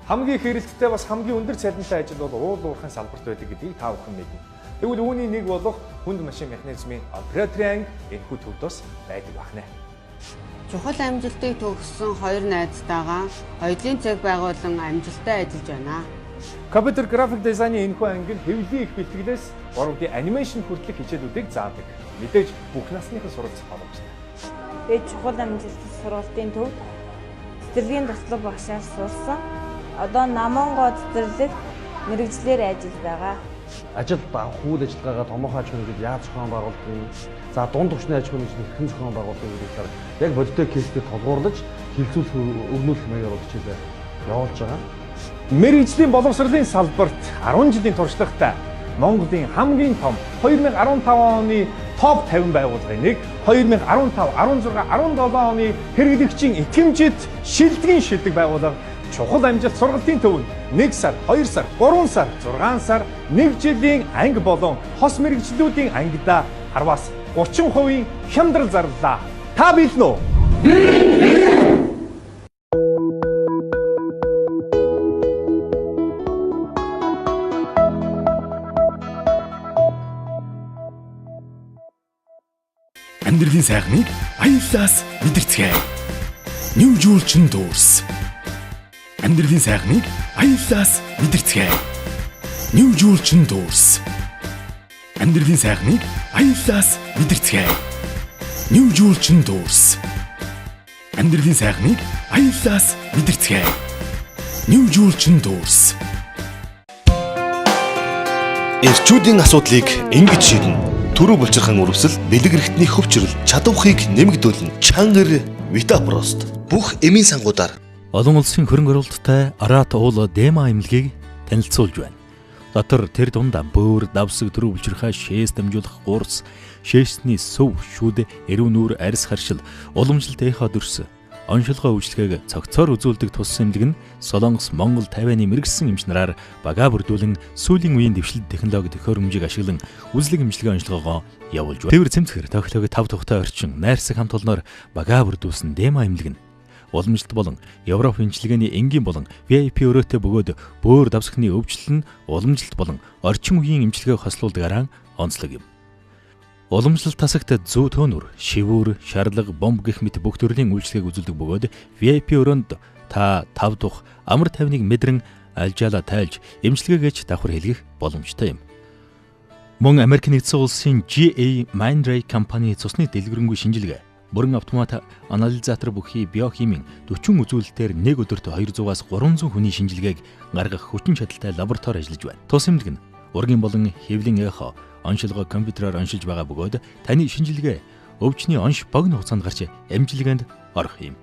F: Хамгийн хэрэгэлттэй бас хамгийн өндөр цалинтай ажил бол уул уурхайн салбарт байдаг гэдгийг та бүхэн мэднэ. Тэгвэл үүний нэг болох хүнд машин механизмын операторын энэхүү төвд бас байдаг байна.
M: Чухал амжилтыг төгссөн хоёр найзтайгаа хоёулын цаг байгуулан амжилттай ажиллаж байна.
F: Компьютер график дизайны энэхүү анги нь хэвлэлийн их бэлтгэлээс 3D анимашн хүртэлх хичээлүүдийг заадаг. Мэдээж бүх насныхан суралцах боломжтой.
N: Би чухал амжилт сургалтын төвд цэцэрлэгийн туслах багшаар сурсан. Одоо Намонгоо цэцэрлэг мэрэгчлэр ажиллаж байгаа.
O: Ажил үйл ажиллагаагаа томоохон аж ахуйн яаж зохион байгуулдаг, за дунд түвшний аж ахуйн хэрхэн зохион байгуулдаг гэдгээр яг бодиттой кейстэй толгуурлаж хилцүүлэх өгнүүлэх маягаар хичээлээ явуулж байгаа.
F: Мэргэжлийн боловсролын салбарт 10 жилийн туршлагатай Монголын хамгийн том 2015 оны топ 50 байгууллагын нэг 2015, 16, 17 оны хэрэглэгчийн итгэмжит шилдэг байгууллага чухал амжилт сургалтын төвөнд 1 сар, 2 сар, 3 сар, 6 сар, 1 жилийн анги болон хос мэргэжлүүдийн ангидаа 10-аас 30% хямдрал зарлаа. Та биелнэ үү?
C: Амьдралын сайхныг аяллаас мэдэрцгээе. New Jewelry Tours. Амьдралын сайхныг аяллаас мэдэрцгээе. New Jewelry Tours. Амьдралын сайхныг аяллаас мэдэрцгээе. New жуулчин дүүрс. Амьдралын сайхныг аяллаас мэдэрцгээе. New жуулчин дүүрс.
B: Эрчүүдийн асуудлыг ингэж шийднэ. Төрөө булчирхан өрөвсөл, бэлэг эрхтний хөвчрөл, чадварыг нэмэгдүүлнэ. Чангар Витапрост. Бүх эмийн сангуудаар
P: олон улсын хөрөнгө оруулалттай Арат уул Дема эмнэлгийг танилцуулж байна. Дотор тэр дундаа бөөр, давсаг, төрөө булчирхай, шээс дамжуулах гурс, шээсний сөв, шүд, эрүүн нүүр, арьс харшил, уламжлалт эхо дөрс, оншилгоо үйлчлэгийг цогцоор үзүүлдэг тус эмнэлэг нь Солонгос, Монгол, Тайваны мэрэгсэн эмч нараар багаа бүрдүүлэн сүүлийн үеийн дэвшилт технологи төхөөрөмжийг ашиглан үзлэг эмчилгээ онцлогоогоо явуулж байна. Тэвэр цэмцгэр тохилог 5 тухтай орчин найрсаг хамт олноор багаа бүрдүүлсэн Дема эмнэлэг нь уламжлалт болон Европ эмчилгээний энгийн болон VIP өрөөтэй бөгөөд бөөр давсагны өвчлөл нь уламжлалт болон орчин үеийн эмчилгээг хослуулдагаараа онцлог юм. Уламжлалт тасагт зүү төөнөр, шивүүр, шарлаг, бомб гэх мэт бүх төрлийн үйлчлэгийг үзүүлдэг бөгөөд VIP өрөөнд та 5 дух амар тайвныг мэдрэн альжаала тайлж эмчилгээгэж давхар хэлгэх боломжтой юм. Мөн Америк нэгдсэн улсын GA Mindray компани цусны дэлгэрэнгүй шинжилгээ, бүрэн автомат анализатор бүхий биохимийн 40 үзүүлэлтээр нэг өдөрт 200-аас 300 хүний шинжилгээг гаргах хүчин чадалтай лаборатори ажиллаж байна. Тус эмнэлэг нь ургийн болон хэвлийн эхо оншилгоо компьютероор оншилж байгаа бөгөөд таны шинжилгээ өвчний онш богино хугацаанд гарч эмчилгээнд орох юм.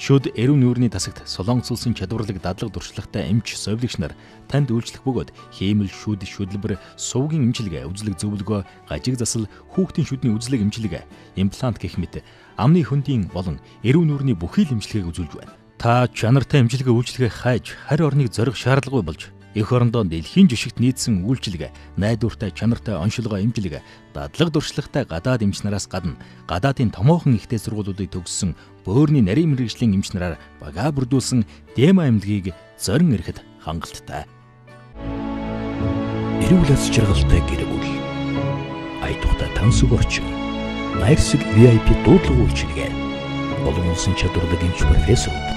P: Шүд эрүүн нүүрний тасагт Солонгос улсын чадварлаг дадлаг туршлагатай эмч совилогч нар танд үйлчлэх бөгөөд хиймэл, шүд, шүдлбэр, сувгийн эмчилгээ, үзлэг зөвлөгөө, гажиг засал, хүүхдийн шүдний үзлэг эмчилгээ, имплант гэх мэт амны хөндийн болон эрүүн нүүрний бүхий л эмчилгээг үзүүлж байна. Та чанартай эмчилгээ үйлчлэгээ хайж, харь орныг зорих шаардлагагүй болж эх орондоо дэлхийн жишгт нийцсэн үйлчилгээ, найдвартай чанартай оншилгоо эмчилгээ, дадлаг дуршлагтай гадаад эмч нараас гадна гадаадын томоохон ихтэй сургуулиудыг төгссөн бөөрийн нарийн мэргэжлийн эмч нараар багаа бүрдүүлсэн Дема эмнэлгийг зорин ирэхэд хангалттай.
Q: Эрүүл ас жаргалтай гэр бүл. Аятухта тансаг орчин. Найрсаг VIP дуудлага үйлчилгээ. Олон улсын чадварлаг эмч профессорууд.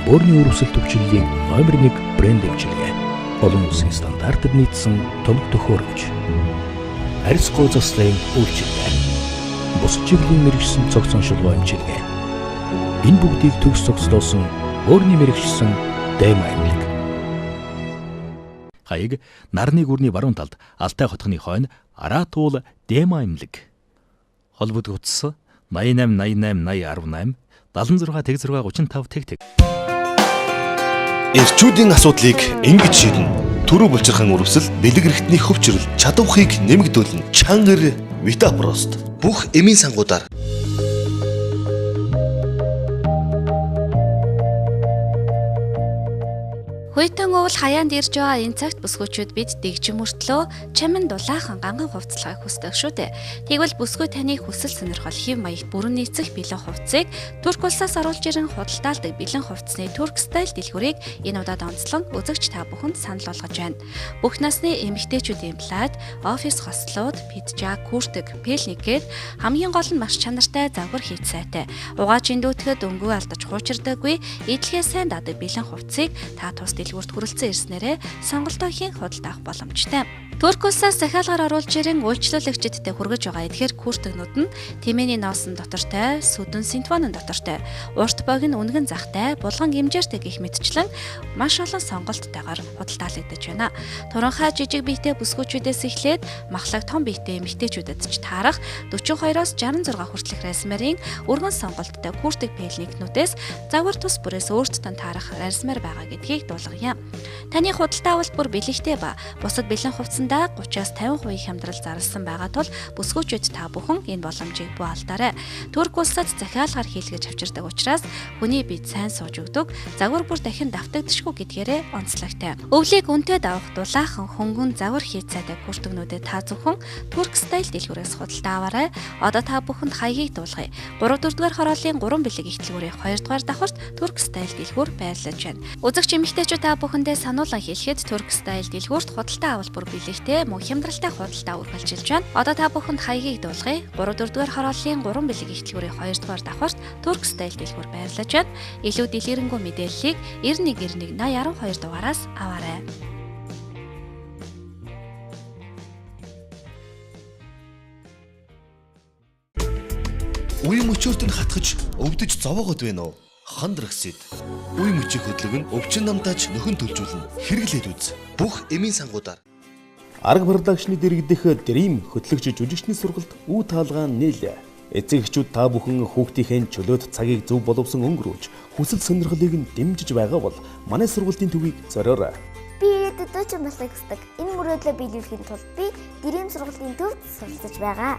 Q: Бөөрийн өрөвсөл төвчлэлийн номер 1 брэнд эмчилгээ. Олон улсын стандартад нийцсэн тоног төхөөрөмж. Арьс гоо заслын үйлчилгээ. Бус чиглэлийн мэрэгсэн цогц оншилгоо эмчилгээ. Энэ бүгдийг төгс цогцлоосон өөрийн мэрэгчсэн Дема эмнэлэг.
P: Хаяг нарны гүрний баруун талд Алтай хотхны хойно Арат уул Дема эмнэлэг. Холбогд утас 88 88 8018 76 35
B: Эрчүүдийн асуудлыг ингэж шийднэ. Төрөө булчирхан өрөвсөл, бэлэг эрхтний хөвчрөл, чадварыг нэмэгдүүлнэ. Чангар Витапрост. Бүх эмийн сангуудаар
G: Хүйтэн уул хаяанд ирж байгаа энэ цагт бүсгүүчүүд бид дэгжим мөртлөө чамин дулаахан ганган хувцлагыг хүсдэг шүү дээ. Тэгвэл бүсгүй таны хүсэл сонирхол хэв маягт бүрэн нийцэх бэлэн хувцсыг Турк улсаас оруулж ирэн худалдаалдаг бэлэн хувцсны Турк стайл дэлгүүрийг энэ удаад онцлон үзэгч та бүхэнд санал болгож байна. Бүх насны эмэгтэйчүүдийн плат, офис хослууд, пиджак, күртэг, пелникгээд хамгийн гол нь маш чанартай завгар хийц сайтай. Угаажийн дүүтгэд өнгөө алдаж хуучирдаггүй эдлэгээ сайн дадаг бэлэн хувцсыг та тус дэлгүүрт хүрэлцэн ирснээрээ сонголтоо хийн худалдаах боломжтой. Турк улсаас захиалгаар оруулж ирэн үйлчлүүлэгчдтэй хүргэж байгаа эдгээр күртэгнүүд нь тэмээний ноосон дотортой, сүдэн синтвонын дотортой, урт богино үнгэн захтай, булган гимжээртэй гэх мэтчлэн маш олон сонголттойгоор худалдаалагдаж байна. Туранхай жижиг биетэй бүсгүүчүүдээс эхлээд махлаг том биетэй эмэгтэйчүүдэд ч таарах 42-оос 66 хүртэлх размерын өргөн сонголттой күртэг пелникнүүдээс загвар тус бүрээс өөртөө таарах размер байгаа гэдгийг дуулгая. Таны худалдаа авалт бүр бэлэгтэй ба бусад бэлэн хувцсандаа 30-аас 50% хямдрал зарласан байгаа тул бүсгүүчүүд та бүхэн энэ боломжийг буу алдаарай. Турк улсад захиалгаар хийлгэж авчирдаг учраас хүний бие сайн сууж өгдөг, загвар бүр дахин давтагдчихгүй гэдгээрээ онцлогтой. Өвлийг үнтэй давах дулаахан хөнгөн загвар хийцээтэй күртэгнүүдэд та зөвхөн Турк стайл дэлгүүрээс худалдаа аваарай. Одоо та бүхэнд хаягийг дуулгая. 3-4 дугаар хорооллын 3 бэлэг ихтлгүүрийн 2 дугаар давхарт Турк стайл дэлгүүр байрлаж байна. Үзэгч эмэгтэйчүүд та бүхэндээ сануулan хэлэхэд Турк стайл дэлгүүрт худалдаа авалт бүр бэлэгтэй мөн хямдралтай худалдаа үргэлжилж байна. Одоо та бүхэнд хаягийг дуулгая. 3-4 дугаар хорооллын 3 бэлэг ихтлгүүрийн 2 дугаар давхарт Турк стайл дэлгүүр байрлаж байна. Илүү дэлгэрэнгүй мэдээллийг 9191 8012 дугаараас аваарай.
B: Үе мөчөөрт нь хатгаж өвдөж зовоогод байна уу? Хандрагсэд. Үе мөчийн хөдлөг нь өвчин намтааж нөхөн төлжүүлнэ. Хэрэглээд үз. Бүх эмийн сангуудаар.
R: Арга продакшны дэргэдэх Dream хөтлөгч жүжигчний сургалт үе таалгаан нийлээ. Эцэгчүүд та бүхэн хүүхдийнхээ чөлөөт цагийг зөв боловсон өнгөрүүлж хүсэл сонирхлыг нь дэмжиж байгаа бол манай сургалтын төвийг зориорой.
S: Би өдөөч болохыг хүсдэг. Энэ мөрөөдлөө биелүүлэхийн тулд би Dream сургалтын төвд суралцж байгаа.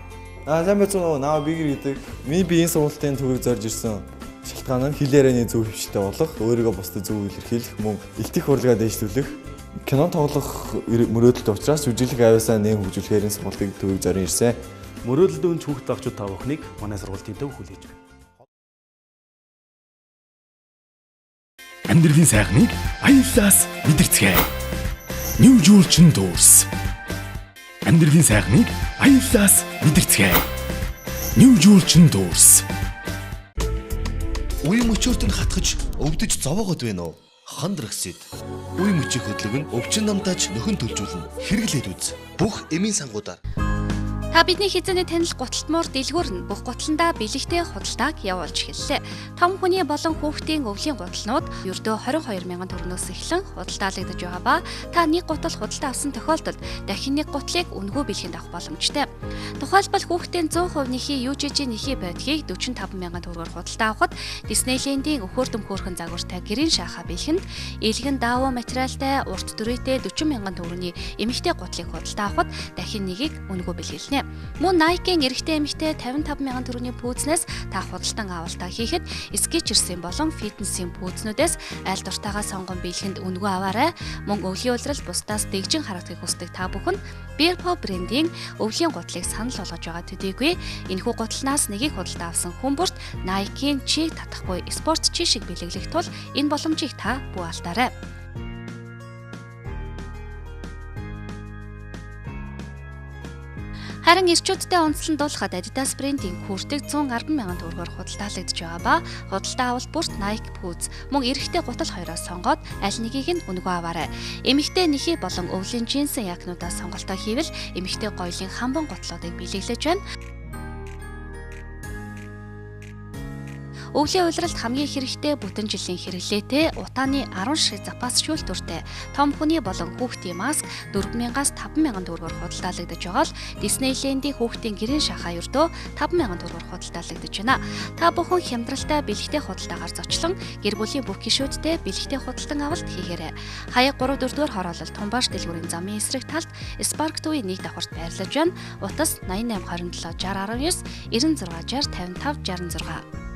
T: Сайн байна уу? Наа бигэр гэдэг. Би энэ сургалтын төвийг зорж ирсэн. Шалтгаан нь хэл ярианы зөв хөвшилтэй болох, өөрийгөө бусдад зөв илэрхийлэх, мөн илт их урлагаа дэвшлүүлэх, кино тоглох мөрөөдөлтэй учраас жүжиглэх авьяасаа нэм хөгжүүлэхээр энэ сургалтын төвийг зорин ирсэн.
R: Мөрөөдөлд өнч хүүхд багчууд та бүхнийг манай сургалтын төв хүлээж байна.
C: Амьдралын сайхныг аяллаас мэдэрцгээе. New Jewelry Tours. Амьдралын сайхныг аяллаас мэдэрцгээе. New Jewelry Tours.
B: Үе мөчөөрт нь хатгаж өвдөж зовоогод байна уу? Хандрагсэд. Үе мөчийн хөдлөг нь өвчин намтааж нөхөн төлжүүлнэ. Хэрэглээд үз. Бүх эмийн сангуудаар.
G: Та бидний хязгааны танил гуталтмуур дэлгүүр нь бүх гуталндаа бэлэгтэй худалдааг явуулж эхэллээ. Том хүний болон хүүхдийн өвлийн гуталнууд ердөө 22 мянган төгрөгнөөс эхлэн худалдаалагдаж байгаа ба та нэг гутал худалдаа авсан тохиолдолд дахин нэг гутлыг үнэгүй бэлгэнд авах боломжтой. Тухайлбал хүүхдийн 100% нэхий UGG нэхий байдгийг 45 мянган төгрөгөөр худалдаа авахад Disneyland-ийн өхөр төмхөөрхөн загвартай гэрийн шахаа бэлгэнд илгэн даавуу материалтай урт дүрээтэй 40 мянган төгрөгийн эмэгтэй гутлыг худалдаа авахад дахин нэгийг үнэгүй бэлгэлнэ. Мөн Nike-ийн эрэгтэй эмэгтэй 55 мянган төгрөгийн пүүзнээс та худалдан авалтаа хийхэд Skechers-ийн болон фитнесийн пүүзнүүдээс аль дуртайгаа сонгон бэлгэнд үнэгүй аваарай. Мөн өвлийн улирал бусдаас дэгжин харагдахыг хүсдэг та бүхэн Bearpaw брендийн өвлийн гутлыг санал болгож байгаа төдийгүй энэхүү гутлнаас нэгийг худалдаа авсан хүмүүст Nike-ийн чиг татахгүй спорт чи шиг бэлэглэх тул энэ боломжийг та бүү алдаарай. Харин ирчүүдтэй онцлон дуулахад Adidas брендийн хүртэг 110 мянган төгрөгөөр худалдаалагдж байгаа ба худалдаа авалт бүрт Nike пүүз мөн эрэгтэй гутал хоёроос сонгоод аль нэгийг нь үнэгүй аваарай. Эмэгтэй нэхий болон өвлийн джинсэн якнуудаа сонголтоо хийвэл эмэгтэй гоёлын хамбан гутлуудыг бэлэглэж байна. Өвлийн улиралд хамгийн хэрэгтэй бүтэн жилийн хэрэглээтэй утааны 10 ширхэг запас шүүлтүртэй том хүний болон хүүхдийн маск 4000-аас 5000 төгрөгөөр худалдаалагдаж байгаа л Disneyland-ийн хүүхдийн гэрийн шахаа ердөө 5000 төгрөгөөр худалдаалагдаж байна. Та бүхэн хямдралтай бэлэгтэй худалдаагаар зочлон гэр бүлийн бүх гишүүдтэй бэлэгтэй худалдан авалт хийгээрэй. Хаяг 3-4-р хороолол Тумбаш дэлгүүрийн замын эсрэг талд Spark Two-ийн нэг давхарт байрлаж байна. Утас 88 27 60 19 96 60 55 66.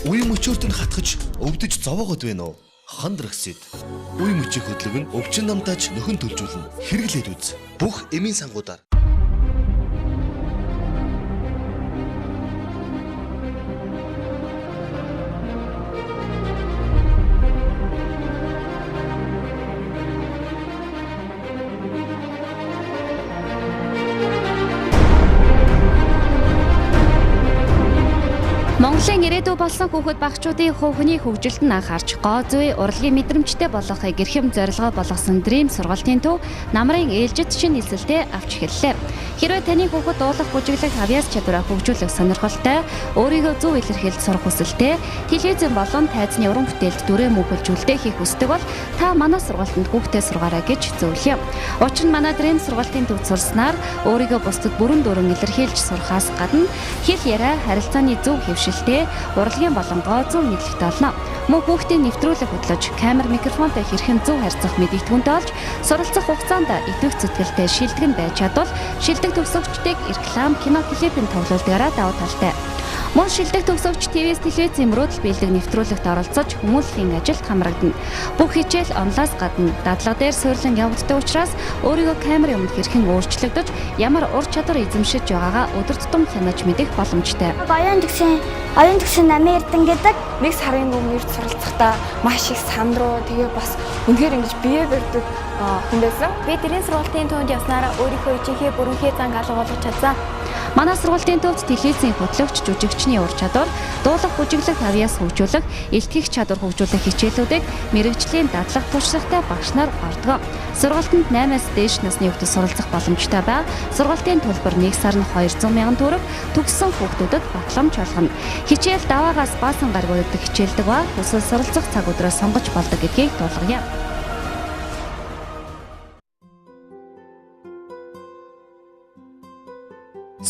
B: Үе мөчөөрт нь хатгаж өвдөж зовоогод байна уу? Хандрагсэд. Үе мөчийн хөдлөг нь өвчин намтааж нөхөн төлжүүлнэ. Хэрэглээд үз. Бүх эмийн сангуудаар.
G: Монголын ирээдүй болсон хүүхэд багчуудын хувь хүний хөгжилд нь анхаарч гоо зүй урлагийн мэдрэмжтэй болгохыг гэрхэм зорилгоо болгосон Dream сургалтын төв намрын ээлжид шинэ нийслэлтэй авч эхэллээ. Хэрвээ таны хүүхэд дуулах бүжиглэх авьяас чадвараа хөгжүүлэх сонирхолтой, өөрийгөө зөв илэрхийлж сурах хүсэлтэй, телевизэн болон тайзны уран бүтээлд дүрээ мөнхөлжүүлэлтээ хийх хүсдэг бол та манай сургалтанд хүүхдээ сургаарай гэж зөвлөе. Учир нь манай Dream сургалтын төвд сурснаар өөрийгөө бусдад бүрэн дүрэн илэрхийлж сурахаас гадна хэл яриа, харилцааны зөв хөвшилтэй, урлагийн болон гоо зүүн мэдлэгтэй олно. Мөн хүүхдийн нэвтрүүлэг хөтлөж, камер микрофонтой хэрхэн зөв харьцах мэдээлэлтгүнтэй олж, суралцах хугацаанд идэвх зүтгэлтэй шилдэг байж чадвал шилдэг төгсөгчдийг реклам, кино, клипийн тоглолтоороо давуу талтай. Мөн шилдэг төгсөгч телевизийн мөрөөдөл биелдэг нэвтрүүлэгт оролцож хүмүүстийн ажилд хамрагдана. Бүх хичээл онлайнаас гадна дадлага дээр суйрлан явагддаг учраас өөрийгөө камерын өмнө хэрхэн өөрчлөгдөж, ямар ур чадвар эзэмшиж байгаагаа өдөр тутам хянаж мэдэх боломжтой.
S: Оюун төгсөн намын эрдэн гэдэг
D: нэг сарын өмнө ирж суралцахдаа маш их сандруу тэгээ бас үнэхээр ингэж бие барьдаг хүн байсан.
U: Би Dream сургалтын төвөнд явснараа өөрийнхөө ижихээ бүрэнхээ занг алга болгож чадсан.
G: Манай сургуулийн төвд телевизийн хөтлөгч, жүжигчний ур чадвар, дуулах, бүжиглэх, авьяас хөгжүүлэх, илтгэх чадвар хөгжүүлэх хичээлүүдийг мэрэгжлийн дадлаг туршлагатай багш нар ордог. Сургалтанд 8-аас дээш насны хүүхдүүд суралцах боломжтой ба сургалтын төлбөр 1 сард 200,000 төгрөг, төгссөн хүүхдүүдэд батламж олгоно. Хичээл даваагаас баасан гараг өгдөг хичээлдэг ба хүсэл суралцах цаг өдрөө сонгож болдог гэдгийг дуулгая.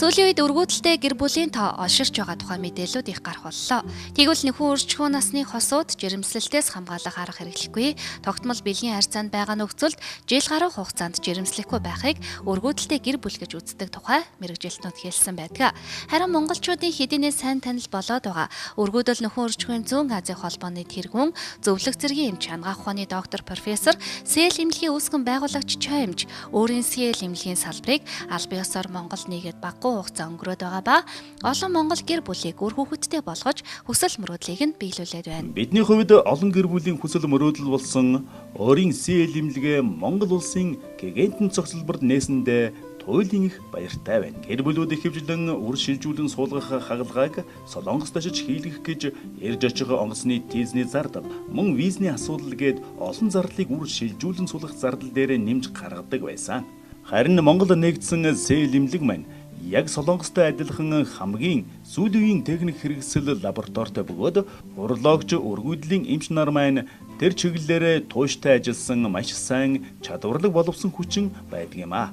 G: Сүүлийн үед өргөдөлтэй гэр бүлийн тоо олширч байгаа тухай мэдээлүүд их гарах боллоо. Тэгвэл нөхөн өрчхүүн насны хосууд жирэмслэлтээс хамгаалах арга хэрэглэхгүй, тогтмол бэлгийн харьцаанд байгаа нөхцөлд жил гаруй хугацаанд жирэмслэхгүй байхыг өргөдөлтэй гэр бүл гэж үздэг тухай мэрэгжилтнүүд хэлсэн байдаг. Харин монголчуудын хэдийнээс сайн танил болоод байгаа өргөдөл нөхөн өрчхүүн зүүн Азийн холбооны тэргүүн зөвлөх зэргийн эмч хангаах ухааны доктор профессор Сэл эмнэлгийн үүсгэн байгуулагч Чоймж өөрийн Сэл эмнэлгийн салбарыг аль биесээр Монгол нийгэд хугацаа өнгөрөөд байгаа ба олон монгол гэр бүлийг үр хүүхэдтэй болгож хүсэл мөрөөдлийг нь биелүүлээд байна.
I: Бидний хувьд олон гэр бүлийн хүсэл мөрөөдөл болсон өөрийн CL эмнэлгээ Монгол улсын гэгэнтэн цогцлборд нээсэндээ туйлын их баяртай байна. Гэр бүлүүд ихэвчлэн үр шилжүүлэн суулгах хагалгааг Солонгост очиж хийлгэх гэж ярьж очих онгоцны тийзний зардал, мөн визний асуудал гээд олон зардлыг үр шилжүүлэн суулгах зардал дээр нэмж гаргадаг байсан. Харин Монгол нэгдсэн CL эмнэлэг маань яг Солонгостой адилхан хамгийн сүүлийн техник хэрэгсэл лабораторитой бөгөөд урологч өргөдлийн эмч нар маань тэр чиглэлээр тууштай ажилласан маш сайн чадварлаг боловсон хүчин байдаг юм а.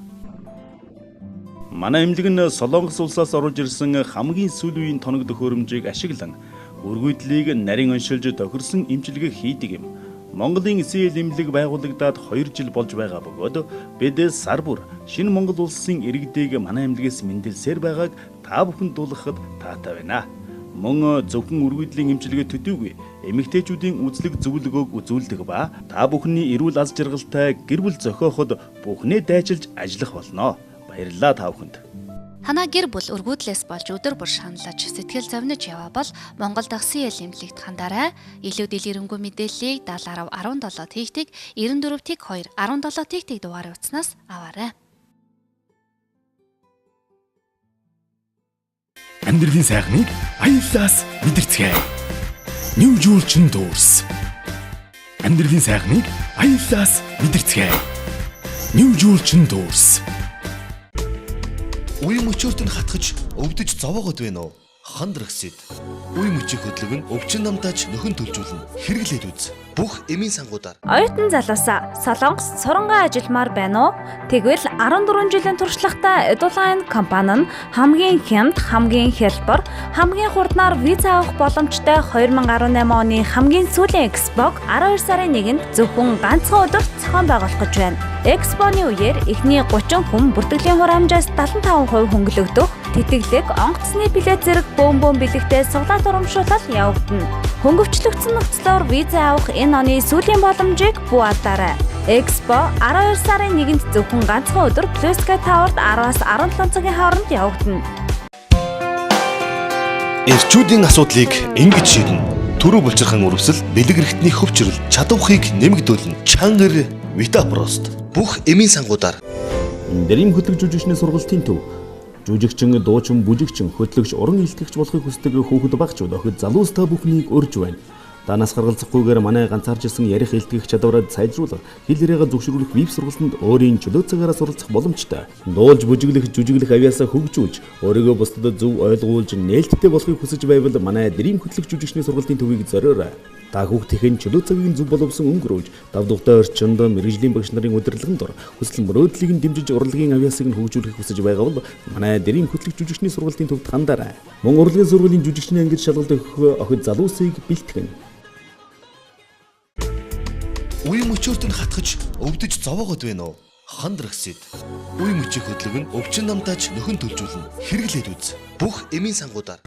I: Манай эмнэлэг нь Солонгос улсаас оруулж ирсэн хамгийн сүүлийн тоног төхөөрөмжийг ашиглан өргөдлийг нарийн оншилж тохирсон эмчилгээ хийдэг юм. Монголын CL эмнэлэг байгуулагдаад 2 жил болж байгаа бөгөөд бид сар бүр шинэ Монгол улсын иргэдийг манай эмнэлгээс мэндэлсээр байгааг та бүхэнд дуулгахад таатай байна. Мөн зөвхөн өргөдлийн эмчилгээ төдийгүй эмэгтэйчүүдийн үзлэг зөвлөгөөг үзүүлдэг ба та бүхний эрүүл аз жаргалтай гэр бүл зохиоход бүхнээ дайчилж ажиллах болно. Баярлалаа та бүхэнд.
G: Танаа гэр бүл өргөдлөөс болж өдөр бүр шаналж сэтгэл зовниж яваа бол Монгол дахь CL эмнэлэгт хандаарай. Илүү дэлгэрэнгүй мэдээллийг 70 17 тэгтэг 94 тэг 2 17 тэгтэг дугаарыг утаснаас аваарай.
C: Амьдралын сайхныг аяллаас мэдэрцгээе. New Julchin Tours. Амьдралын сайхныг аяллаас мэдэрцгээе. New Julchin Tours.
B: Үе мөчөөрт нь хатгаж өвдөж зовоогод байна уу? Хандрагсэд. Үе мөчийг хөдөлгөн өвчин намтааж нөхөн төлжүүлнэ. Хэрэглээд үз. Бүх эмийн сангуудаар.
A: Оюутан залуусаа Солонгос сурангаа ажилламаар байна уу? Тэгвэл 14 жилийн туршлагатай Eduline компани нь хамгийн хямд, хамгийн хялбар, хамгийн хурднаар виза авах боломжтой 2018 оны хамгийн сүүлийн Expo 12 сарын 1-нд зөвхөн ганцхан өдөр зохион байгуулах гэж байна. Expo-ны үеэр эхний 30 хүн бүртгэлийн хураамжаас 75% хөнгөлөгдөх, тэтгэлэг, онгоцны билет зэрэг бөөн бэлэгтэй суглаал урамшуулал явагдана. Хөнгөвчлөгдсөн нөхцлөөр виза авах энэ оны сүүлийн боломжийг бүү алдаарай. Expo 12 сарын 1-нд зөвхөн ганцхан өдөр Плюска Таварт 10-аас 17 цагийн хооронд явагдана.
B: Эрчүүдийн асуудлыг ингэж шийднэ. Төрөө булчирхан үрвсэл, бэлэг эрхтний хөвчрөл, чадвархыг нэмэгдүүлнэ. Чангар Витапрост. Бүх эмийн сангуудаар.
R: Дэрэм хөтлөг жүжигчний сургалтын төв. Жүжигчин, дуучин, бүжигчин, хөтлөгч, уран илтгэгч болохыг хүсдэг хүүхэд багчууд охид залуус та бүхнийг урьж байна. Танаас гаргалзахгүйгээр манай ганцаарч ирсэн ярих илтгэх чадвараа сайжруулах, хэл яриагаа зөвшөөрөх веб сургалтанд өөрийн чөлөө цагаараа суралцах боломжтой. Дуулж, бүжиглэх, жүжиглэх авьяасаа хөгжүүлж, өөрийгөө бусдад зөв ойлгуулж, нээлттэй болохыг хүсэж байвал манай Дэрэм хөтлөг жүжигчний сургалтын төвийг зориорой. Та хүүхдийн чөлөө цагийг зөв боловсон өнгөрөөж, давдугтай орчинд мэрэгжлийн багш нарын удирдлагын дор хүсэл мөрөөдлийг нь дэмжиж урлагийн авьяасыг нь хөгжүүлэхийг хүсэж байгаа бол манай Дэрэм хөтлөг жүжигчний сургалтын төвд хандаарай. Мөн урлагийн сургуулийн жүжигчний ангид шалгалт өгөх охид залуусыг бэлтгэн.
B: Үе мөчөөрт нь хатгаж өвдөж зовоогод байна уу? Хандрагсэд. Үе мөчийг хөдөлгөн өвчин намтааж нөхөн төлжүүлнэ. Хэрэглээд үз. Бүх эмийн сангуудаар.